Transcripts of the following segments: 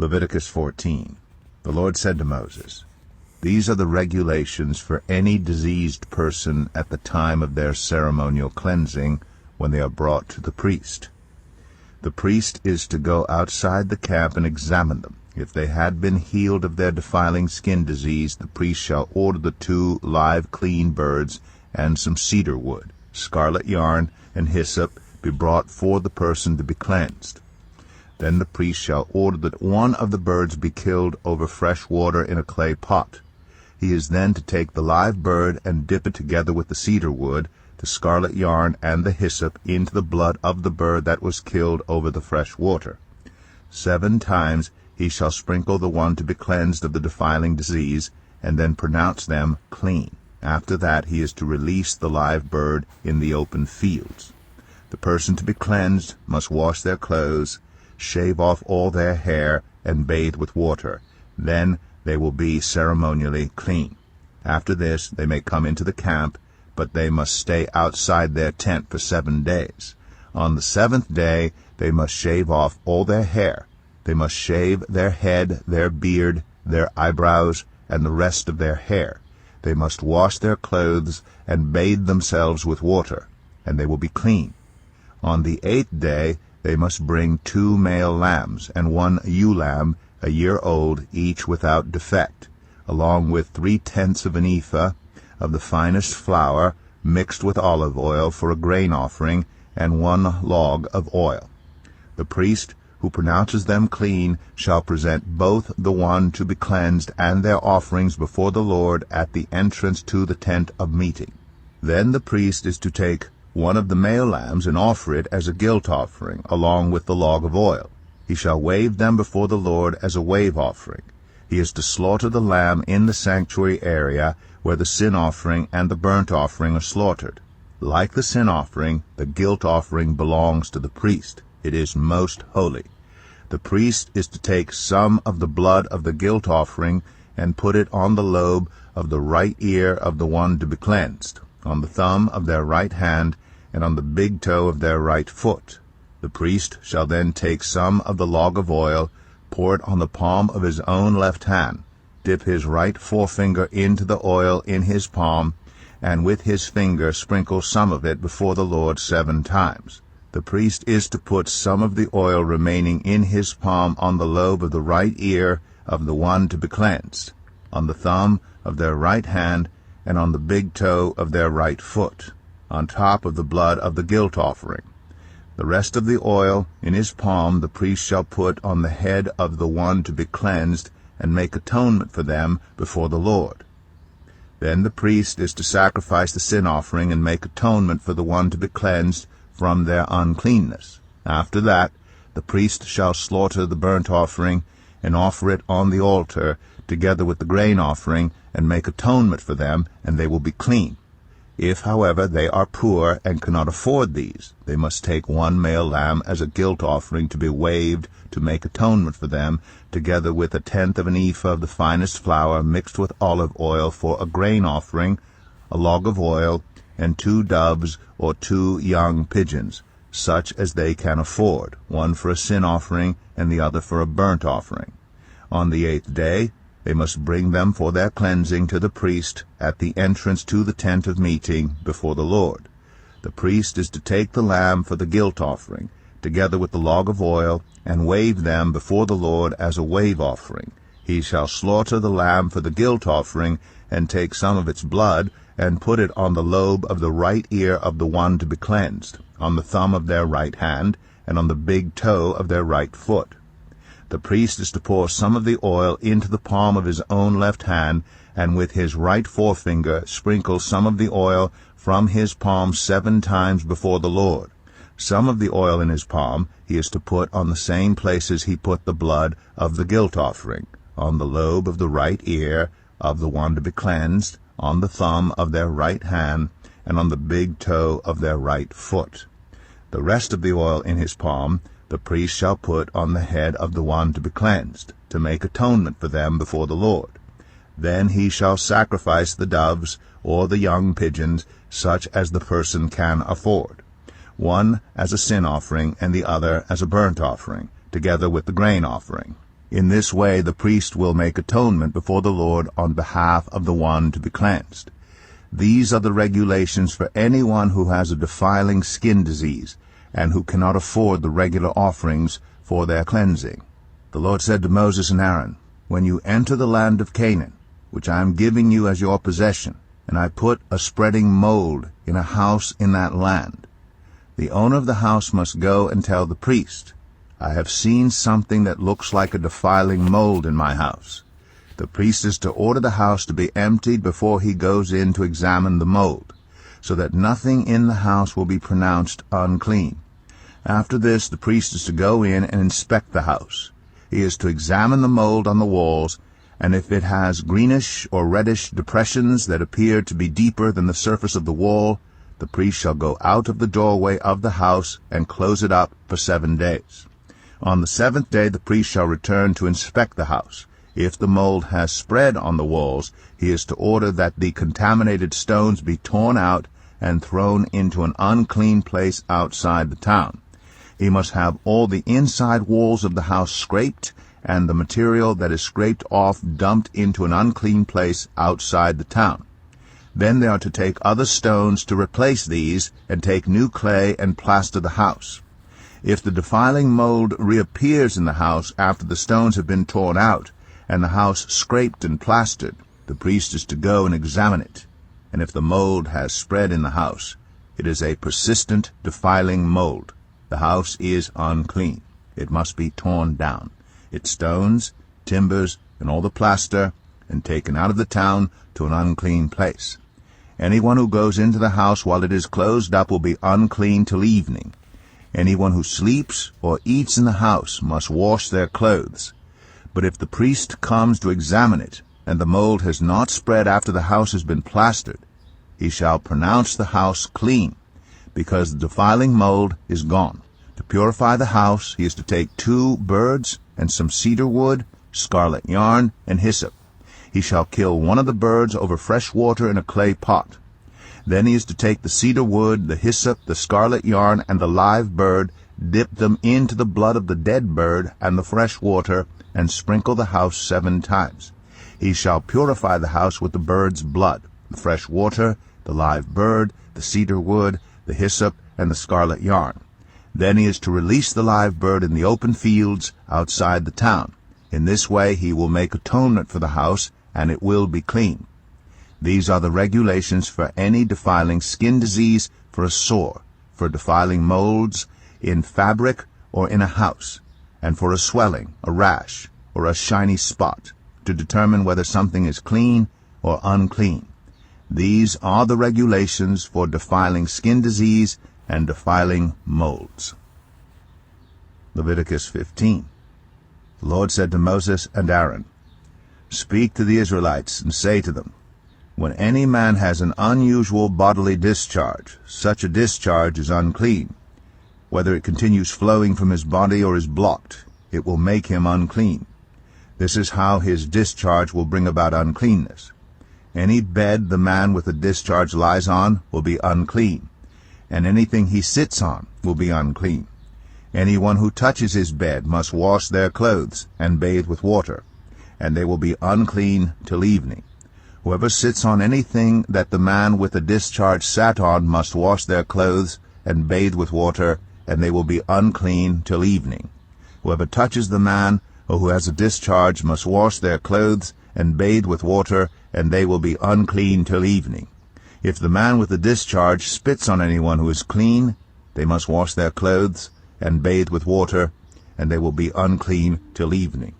Leviticus 14. The Lord said to Moses, "These are the regulations for any diseased person at the time of their ceremonial cleansing when they are brought to the priest. The priest is to go outside the camp and examine them. If they had been healed of their defiling skin disease, the priest shall order the 2 live clean birds and some cedar wood, scarlet yarn, and hyssop be brought for the person to be cleansed. Then the priest shall order that one of the birds be killed over fresh water in a clay pot. He is then to take the live bird and dip it together with the cedar wood, the scarlet yarn, and the hyssop into the blood of the bird that was killed over the fresh water. 7 times he shall sprinkle the one to be cleansed of the defiling disease, and then pronounce them clean. After that he is to release the live bird in the open fields. The person to be cleansed must wash their clothes, shave off all their hair, and bathe with water. Then they will be ceremonially clean. After this they may come into the camp, but they must stay outside their tent for 7 days. On the 7th day they must shave off all their hair. They must shave their head, their beard, their eyebrows, and the rest of their hair. They must wash their clothes and bathe themselves with water, and they will be clean. On the 8th day they must bring 2 male lambs and 1 ewe lamb, a year old, each without defect, along with 3/10 of an ephah of the finest flour mixed with olive oil for a grain offering, and 1 log of oil. The priest who pronounces them clean shall present both the one to be cleansed and their offerings before the Lord at the entrance to the tent of meeting. Then the priest is to take 1 of the male lambs and offer it as a guilt offering, along with the log of oil. He shall wave them before the Lord as a wave offering. He is to slaughter the lamb in the sanctuary area where the sin offering and the burnt offering are slaughtered. Like the sin offering, the guilt offering belongs to the priest. It is most holy. The priest is to take some of the blood of the guilt offering and put it on the lobe of the right ear of the one to be cleansed, on the thumb of their right hand, and on the big toe of their right foot. The priest shall then take some of the log of oil, pour it on the palm of his own left hand, dip his right forefinger into the oil in his palm, and with his finger sprinkle some of it before the Lord 7 times. The priest is to put some of the oil remaining in his palm on the lobe of the right ear of the one to be cleansed, on the thumb of their right hand, and on the big toe of their right foot, on top of the blood of the guilt offering. The rest of the oil in his palm the priest shall put on the head of the one to be cleansed, and make atonement for them before the Lord. Then the priest is to sacrifice the sin offering and make atonement for the one to be cleansed from their uncleanness. After that the priest shall slaughter the burnt offering and offer it on the altar together with the grain offering, and make atonement for them, and they will be clean. If, however, they are poor and cannot afford these, they must take 1 male lamb as a guilt offering to be waved to make atonement for them, together with 1/10 of an ephah of the finest flour mixed with olive oil for a grain offering, a log of oil, and 2 doves or 2 young pigeons, such as they can afford, one for a sin offering and the other for a burnt offering. On the 8th day they must bring them for their cleansing to the priest at the entrance to the tent of meeting before the Lord. The priest is to take the lamb for the guilt offering, together with the log of oil, and wave them before the Lord as a wave offering. He shall slaughter the lamb for the guilt offering, and take some of its blood, and put it on the lobe of the right ear of the one to be cleansed, on the thumb of their right hand, and on the big toe of their right foot. The priest is to pour some of the oil into the palm of his own left hand, and with his right forefinger sprinkle some of the oil from his palm 7 times before the Lord. Some of the oil in his palm he is to put on the same places he put the blood of the guilt offering, on the lobe of the right ear of the one to be cleansed, on the thumb of their right hand, and on the big toe of their right foot. The rest of the oil in his palm the priest shall put on the head of the one to be cleansed, to make atonement for them before the Lord. Then he shall sacrifice the doves or the young pigeons, such as the person can afford, one as a sin offering and the other as a burnt offering, together with the grain offering. In this way the priest will make atonement before the Lord on behalf of the one to be cleansed. These are the regulations for anyone who has a defiling skin disease, and who cannot afford the regular offerings for their cleansing. The Lord said to Moses and Aaron, "When you enter the land of Canaan, which I am giving you as your possession, and I put a spreading mold in a house in that land, the owner of the house must go and tell the priest, 'I have seen something that looks like a defiling mold in my house.' The priest is to order the house to be emptied before he goes in to examine the mold, so that nothing in the house will be pronounced unclean. After this, the priest is to go in and inspect the house. He is to examine the mold on the walls, and if it has greenish or reddish depressions that appear to be deeper than the surface of the wall, the priest shall go out of the doorway of the house and close it up for 7 days. On the 7th day the priest shall return to inspect the house. If the mold has spread on the walls, he is to order that the contaminated stones be torn out and thrown into an unclean place outside the town. He must have all the inside walls of the house scraped, and the material that is scraped off dumped into an unclean place outside the town. Then they are to take other stones to replace these, and take new clay and plaster the house. If the defiling mold reappears in the house after the stones have been torn out, and the house scraped and plastered, the priest is to go and examine it. And if the mold has spread in the house, it is a persistent defiling mold. The house is unclean. It must be torn down, its stones, timbers, and all the plaster, and taken out of the town to an unclean place. Anyone who goes into the house while it is closed up will be unclean till evening. Anyone who sleeps or eats in the house must wash their clothes. But if the priest comes to examine it, and the mold has not spread after the house has been plastered, he shall pronounce the house clean, because the defiling mold is gone. To purify the house, he is to take 2 birds and some cedar wood, scarlet yarn, and hyssop. He shall kill one of the birds over fresh water in a clay pot. Then he is to take the cedar wood, the hyssop, the scarlet yarn, and the live bird, dip them into the blood of the dead bird and the fresh water, and sprinkle the house 7 times. He shall purify the house with the bird's blood, the fresh water, the live bird, the cedar wood, the hyssop, and the scarlet yarn. Then he is to release the live bird in the open fields outside the town. In this way he will make atonement for the house, and it will be clean. These are the regulations for any defiling skin disease, for a sore, for defiling molds in fabric or in a house, and for a swelling, a rash, or a shiny spot, to determine whether something is clean or unclean. These are the regulations for defiling skin disease and defiling molds. Leviticus 15. The Lord said to Moses and Aaron, "Speak to the Israelites and say to them, when any man has an unusual bodily discharge, such a discharge is unclean. Whether it continues flowing from his body or is blocked, it will make him unclean. This is how his discharge will bring about uncleanness. Any bed the man with a discharge lies on will be unclean, and anything he sits on will be unclean. Anyone who touches his bed must wash their clothes and bathe with water, and they will be unclean till evening. Whoever sits on anything that the man with a discharge sat on must wash their clothes and bathe with water, and they will be unclean till evening. Whoever touches the man who has a discharge must wash their clothes and bathe with water, and they will be unclean till evening. If the man with the discharge spits on anyone who is clean, they must wash their clothes and bathe with water, and they will be unclean till evening.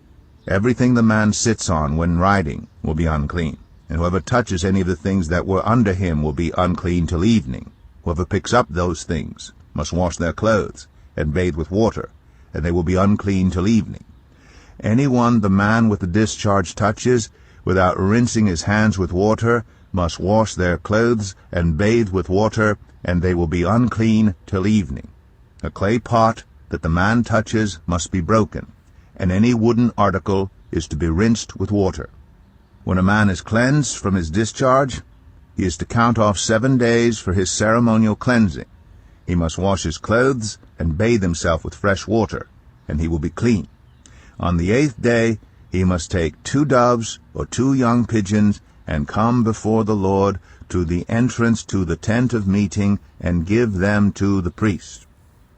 Everything the man sits on when riding will be unclean, and whoever touches any of the things that were under him will be unclean till evening. Whoever picks up those things must wash their clothes and bathe with water, and they will be unclean till evening. Anyone the man with the discharge touches, without rinsing his hands with water, must wash their clothes and bathe with water, and they will be unclean till evening. A clay pot that the man touches must be broken, and any wooden article is to be rinsed with water. When a man is cleansed from his discharge, he is to count off 7 days for his ceremonial cleansing. He must wash his clothes and bathe himself with fresh water, and he will be clean. On the 8th day he must take 2 doves or 2 young pigeons, and come before the Lord to the entrance to the tent of meeting, and give them to the priest.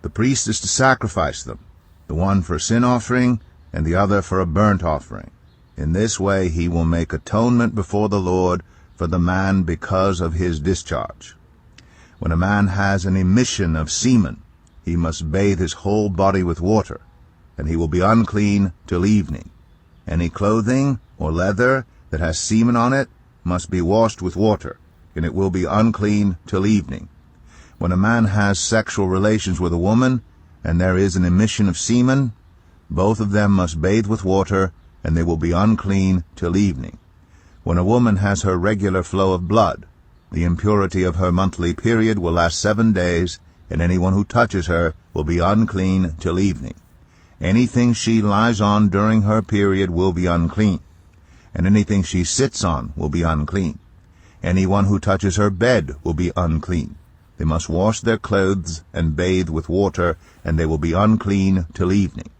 The priest is to sacrifice them, the one for a sin offering, and the other for a burnt offering. In this way he will make atonement before the Lord for the man because of his discharge. When a man has an emission of semen, he must bathe his whole body with water, and he will be unclean till evening. Any clothing or leather that has semen on it must be washed with water, and it will be unclean till evening. When a man has sexual relations with a woman, and there is an emission of semen, both of them must bathe with water, and they will be unclean till evening. When a woman has her regular flow of blood, the impurity of her monthly period will last 7 days, and anyone who touches her will be unclean till evening. Anything she lies on during her period will be unclean, and anything she sits on will be unclean. Anyone who touches her bed will be unclean. They must wash their clothes and bathe with water, and they will be unclean till evening.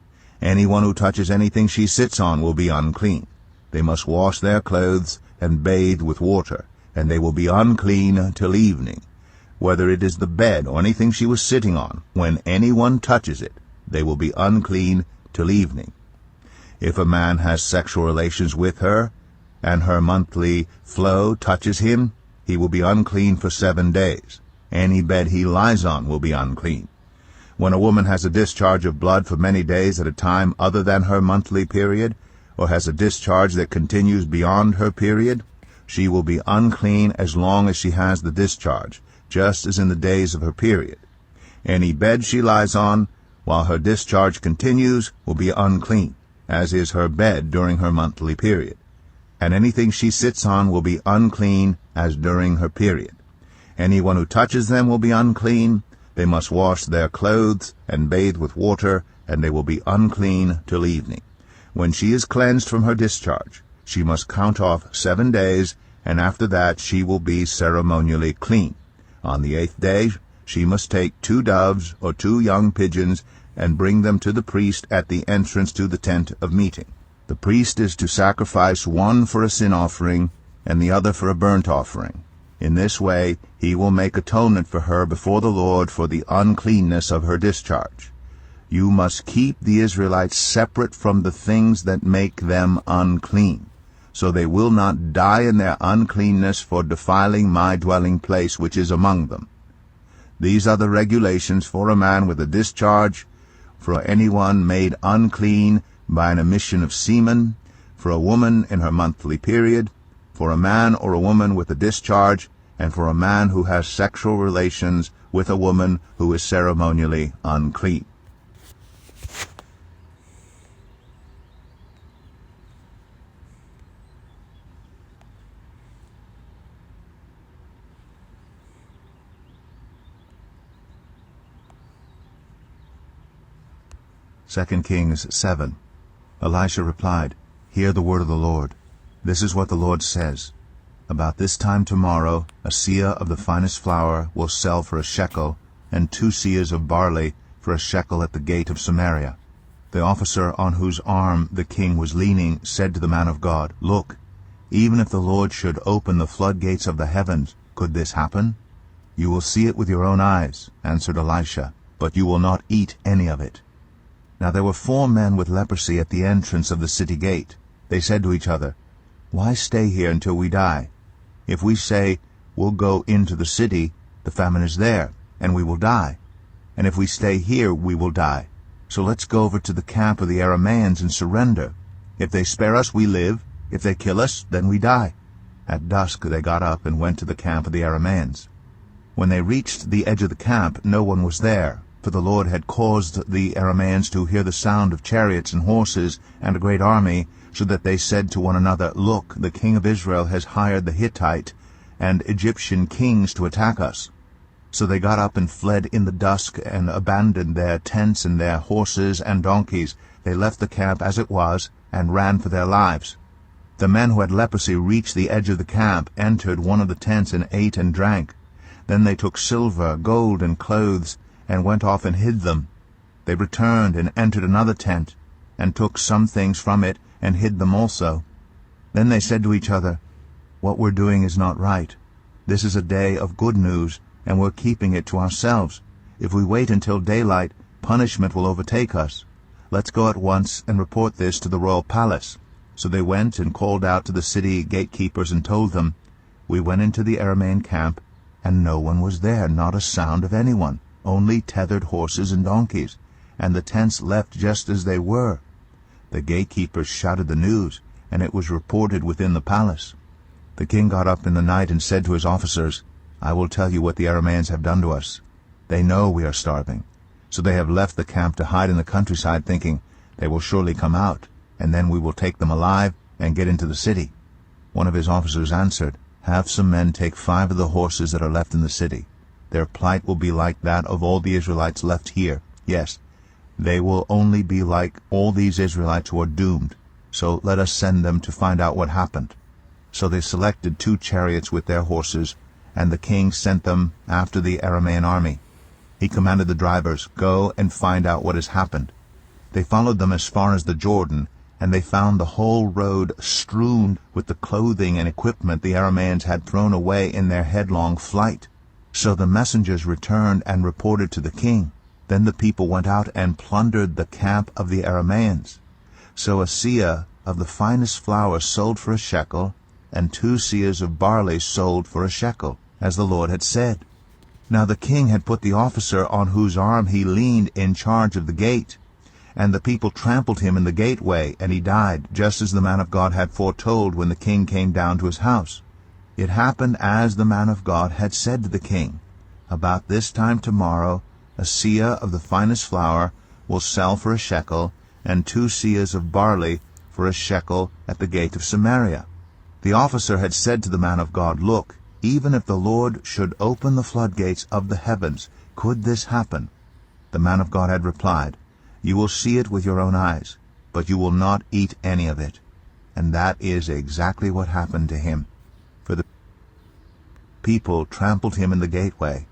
Anyone who touches anything she sits on will be unclean. They must wash their clothes and bathe with water, and they will be unclean till evening. Whether it is the bed or anything she was sitting on, when anyone touches it, they will be unclean till evening. If a man has sexual relations with her, and her monthly flow touches him, he will be unclean for 7 days. Any bed he lies on will be unclean. When a woman has a discharge of blood for many days at a time other than her monthly period, or has a discharge that continues beyond her period, she will be unclean as long as she has the discharge, just as in the days of her period. Any bed she lies on while her discharge continues will be unclean, as is her bed during her monthly period. And anything she sits on will be unclean as during her period. Anyone who touches them will be unclean. They must wash their clothes and bathe with water, and they will be unclean till evening. When she is cleansed from her discharge, she must count off 7 days, and after that she will be ceremonially clean. On the 8th day she must take 2 doves or 2 young pigeons, and bring them to the priest at the entrance to the tent of meeting. The priest is to sacrifice one for a sin offering, and the other for a burnt offering. In this way he will make atonement for her before the Lord for the uncleanness of her discharge. You must keep the Israelites separate from the things that make them unclean, so they will not die in their uncleanness for defiling my dwelling place which is among them. These are the regulations for a man with a discharge, for anyone made unclean by an emission of semen, for a woman in her monthly period, for a man or a woman with a discharge, and for a man who has sexual relations with a woman who is ceremonially unclean. Second Kings 7. Elisha replied, Hear the word of the Lord. This is what the Lord says. About this time tomorrow, a seah of the finest flour will sell for a shekel, and 2 seahs of barley for a shekel at the gate of Samaria. The officer on whose arm the king was leaning said to the man of God, Look, even if the Lord should open the floodgates of the heavens, could this happen? You will see it with your own eyes, answered Elisha, but you will not eat any of it. Now there were 4 men with leprosy at the entrance of the city gate. They said to each other, Why stay here until we die? If we say, We'll go into the city, the famine is there, and we will die. And if we stay here, we will die. So let's go over to the camp of the Arameans and surrender. If they spare us, we live. If they kill us, then we die. At dusk they got up and went to the camp of the Arameans. When they reached the edge of the camp, no one was there, for the Lord had caused the Arameans to hear the sound of chariots and horses and a great army, so that they said to one another, Look, the king of Israel has hired the Hittite and Egyptian kings to attack us. So they got up and fled in the dusk and abandoned their tents and their horses and donkeys. They left the camp as it was and ran for their lives. The men who had leprosy reached the edge of the camp, entered one of the tents, and ate and drank. Then they took silver, gold, and clothes, and went off and hid them. They returned and entered another tent, and took some things from it, and hid them also. Then they said to each other, "What we're doing is not right. This is a day of good news, and we're keeping it to ourselves. If we wait until daylight, punishment will overtake us. Let's go at once and report this to the royal palace." So they went and called out to the city gatekeepers and told them, "We went into the Aramean camp, and no one was there, not a sound of anyone, only tethered horses and donkeys, and the tents left just as they were." The gatekeepers shouted the news, and it was reported within the palace. The king got up in the night and said to his officers, "I will tell you what the Arameans have done to us. They know we are starving, so they have left the camp to hide in the countryside, thinking, they will surely come out, and then we will take them alive and get into the city." One of his officers answered, "Have some men take 5 of the horses that are left in the city. Their plight will be like that of all the Israelites left here. Yes, they will only be like all these Israelites who are doomed. So let us send them to find out what happened." So they selected 2 chariots with their horses, and the king sent them after the Aramean army. He commanded the drivers, "Go and find out what has happened." They followed them as far as the Jordan, and they found the whole road strewn with the clothing and equipment the Arameans had thrown away in their headlong flight. So the messengers returned and reported to the king. Then the people went out and plundered the camp of the Arameans. So a seah of the finest flour sold for a shekel, and 2 seahs of barley sold for a shekel, as the Lord had said. Now the king had put the officer on whose arm he leaned in charge of the gate, and the people trampled him in the gateway, and he died, just as the man of God had foretold when the king came down to his house. It happened as the man of God had said to the king. About this time tomorrow, a seah of the finest flour will sell for a shekel, and 2 seahs of barley for a shekel at the gate of Samaria. The officer had said to the man of God, "Look, even if the Lord should open the floodgates of the heavens, could this happen?" The man of God had replied, "You will see it with your own eyes, but you will not eat any of it." And that is exactly what happened to him. For the people trampled him in the gateway,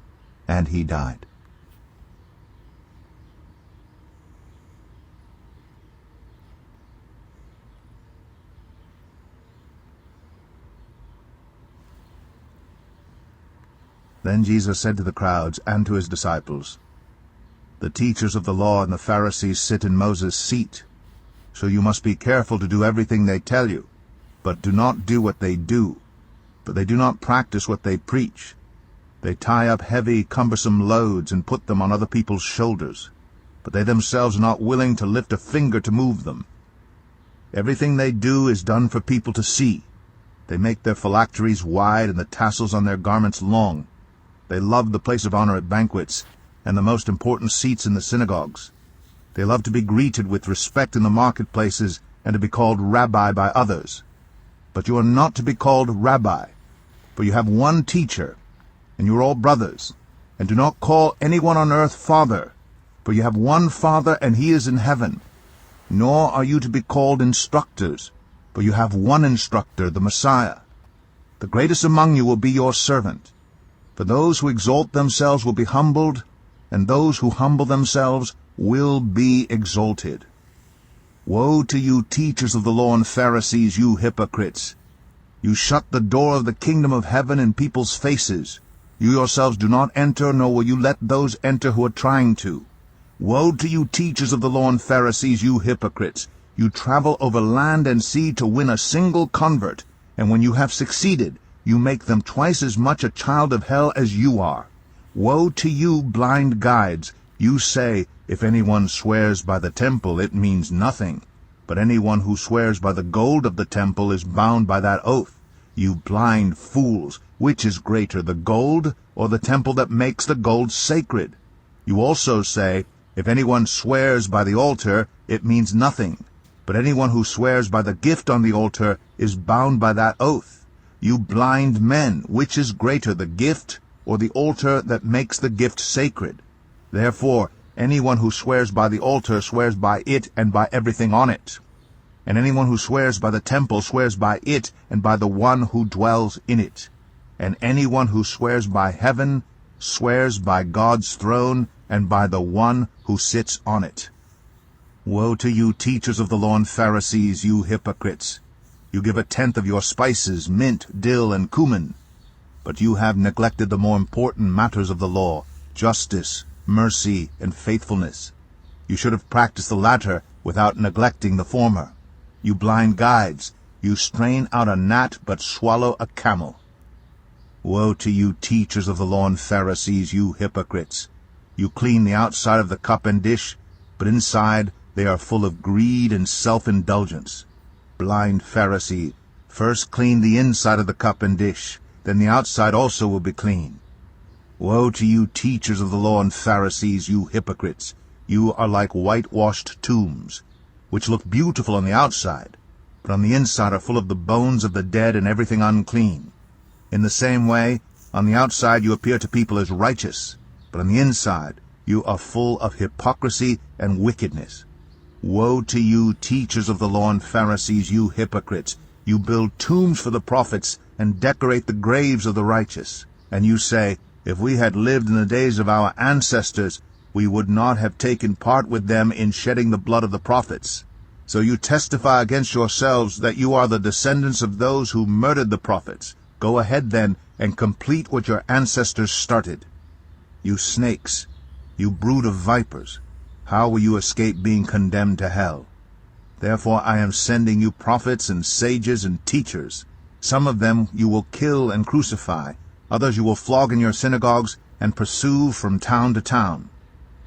and he died. Then Jesus said to the crowds and to his disciples, "The teachers of the law and the Pharisees sit in Moses' seat. So you must be careful to do everything they tell you, but do not do what they do. For they do not practice what they preach. They tie up heavy, cumbersome loads and put them on other people's shoulders, but they themselves are not willing to lift a finger to move them. Everything they do is done for people to see. They make their phylacteries wide and the tassels on their garments long. They love the place of honor at banquets and the most important seats in the synagogues. They love to be greeted with respect in the marketplaces and to be called rabbi by others. But you are not to be called rabbi, for you have one teacher, and you are all brothers. And do not call anyone on earth father, for you have one Father, and he is in heaven. Nor are you to be called instructors, for you have one instructor, the Messiah. The greatest among you will be your servant. For those who exalt themselves will be humbled, and those who humble themselves will be exalted. Woe to you, teachers of the law and Pharisees, you hypocrites! You shut the door of the kingdom of heaven in people's faces. You yourselves do not enter, nor will you let those enter who are trying to. Woe to you, teachers of the law and Pharisees, you hypocrites! You travel over land and sea to win a single convert, and when you have succeeded, you make them twice as much a child of hell as you are. Woe to you, blind guides! You say, if anyone swears by the temple, it means nothing. But anyone who swears by the gold of the temple is bound by that oath. You blind fools! Which is greater, the gold or the temple that makes the gold sacred? You also say, if anyone swears by the altar, it means nothing. But anyone who swears by the gift on the altar is bound by that oath. You blind men! Which is greater, the gift or the altar that makes the gift sacred? Therefore, anyone who swears by the altar swears by it and by everything on it. And anyone who swears by the temple swears by it and by the one who dwells in it. And anyone who swears by heaven swears by God's throne and by the one who sits on it. Woe to you, teachers of the law and Pharisees, you hypocrites! You give 1/10 of your spices, mint, dill, and cumin, but you have neglected the more important matters of the law, justice, mercy, and faithfulness. You should have practiced the latter without neglecting the former. You blind guides, you strain out a gnat but swallow a camel. Woe to you, teachers of the law and Pharisees, you hypocrites! You clean the outside of the cup and dish, but inside they are full of greed and self-indulgence. Blind Pharisee, first clean the inside of the cup and dish, then the outside also will be clean. Woe to you, teachers of the law and Pharisees, you hypocrites! You are like whitewashed tombs, which look beautiful on the outside, but on the inside are full of the bones of the dead and everything unclean. In the same way, on the outside you appear to people as righteous, but on the inside you are full of hypocrisy and wickedness. Woe to you, teachers of the law and Pharisees, you hypocrites! You build tombs for the prophets and decorate the graves of the righteous. And you say, if we had lived in the days of our ancestors, we would not have taken part with them in shedding the blood of the prophets. So you testify against yourselves that you are the descendants of those who murdered the prophets. Go ahead then and complete what your ancestors started. You snakes, you brood of vipers, how will you escape being condemned to hell? Therefore I am sending you prophets and sages and teachers. Some of them you will kill and crucify, others you will flog in your synagogues and pursue from town to town.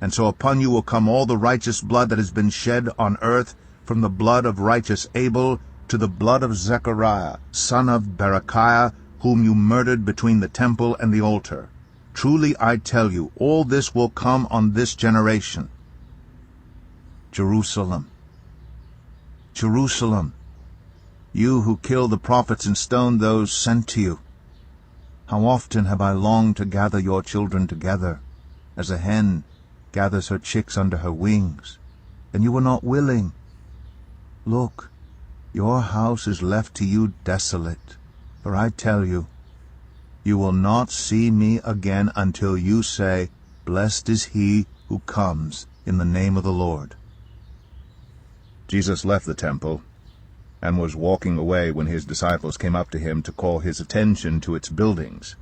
And so upon you will come all the righteous blood that has been shed on earth, from the blood of righteous Abel to the blood of Zechariah, son of Berechiah, whom you murdered between the temple and the altar. Truly I tell you, all this will come on this generation. Jerusalem, Jerusalem, you who killed the prophets and stoned those sent to you. How often have I longed to gather your children together, as a hen gathers her chicks under her wings, and you were not willing. Look, your house is left to you desolate, for I tell you, you will not see me again until you say, Blessed is he who comes in the name of the Lord. Jesus left the temple and was walking away when his disciples came up to him to call his attention to its buildings.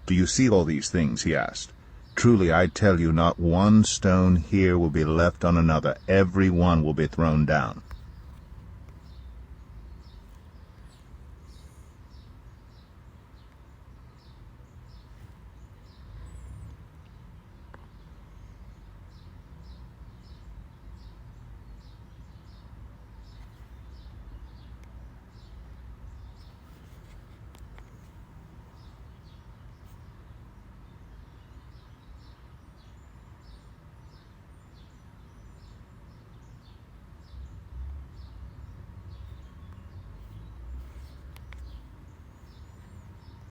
Do you see all these things? He asked. Truly I tell you, not one stone here will be left on another. Every one will be thrown down.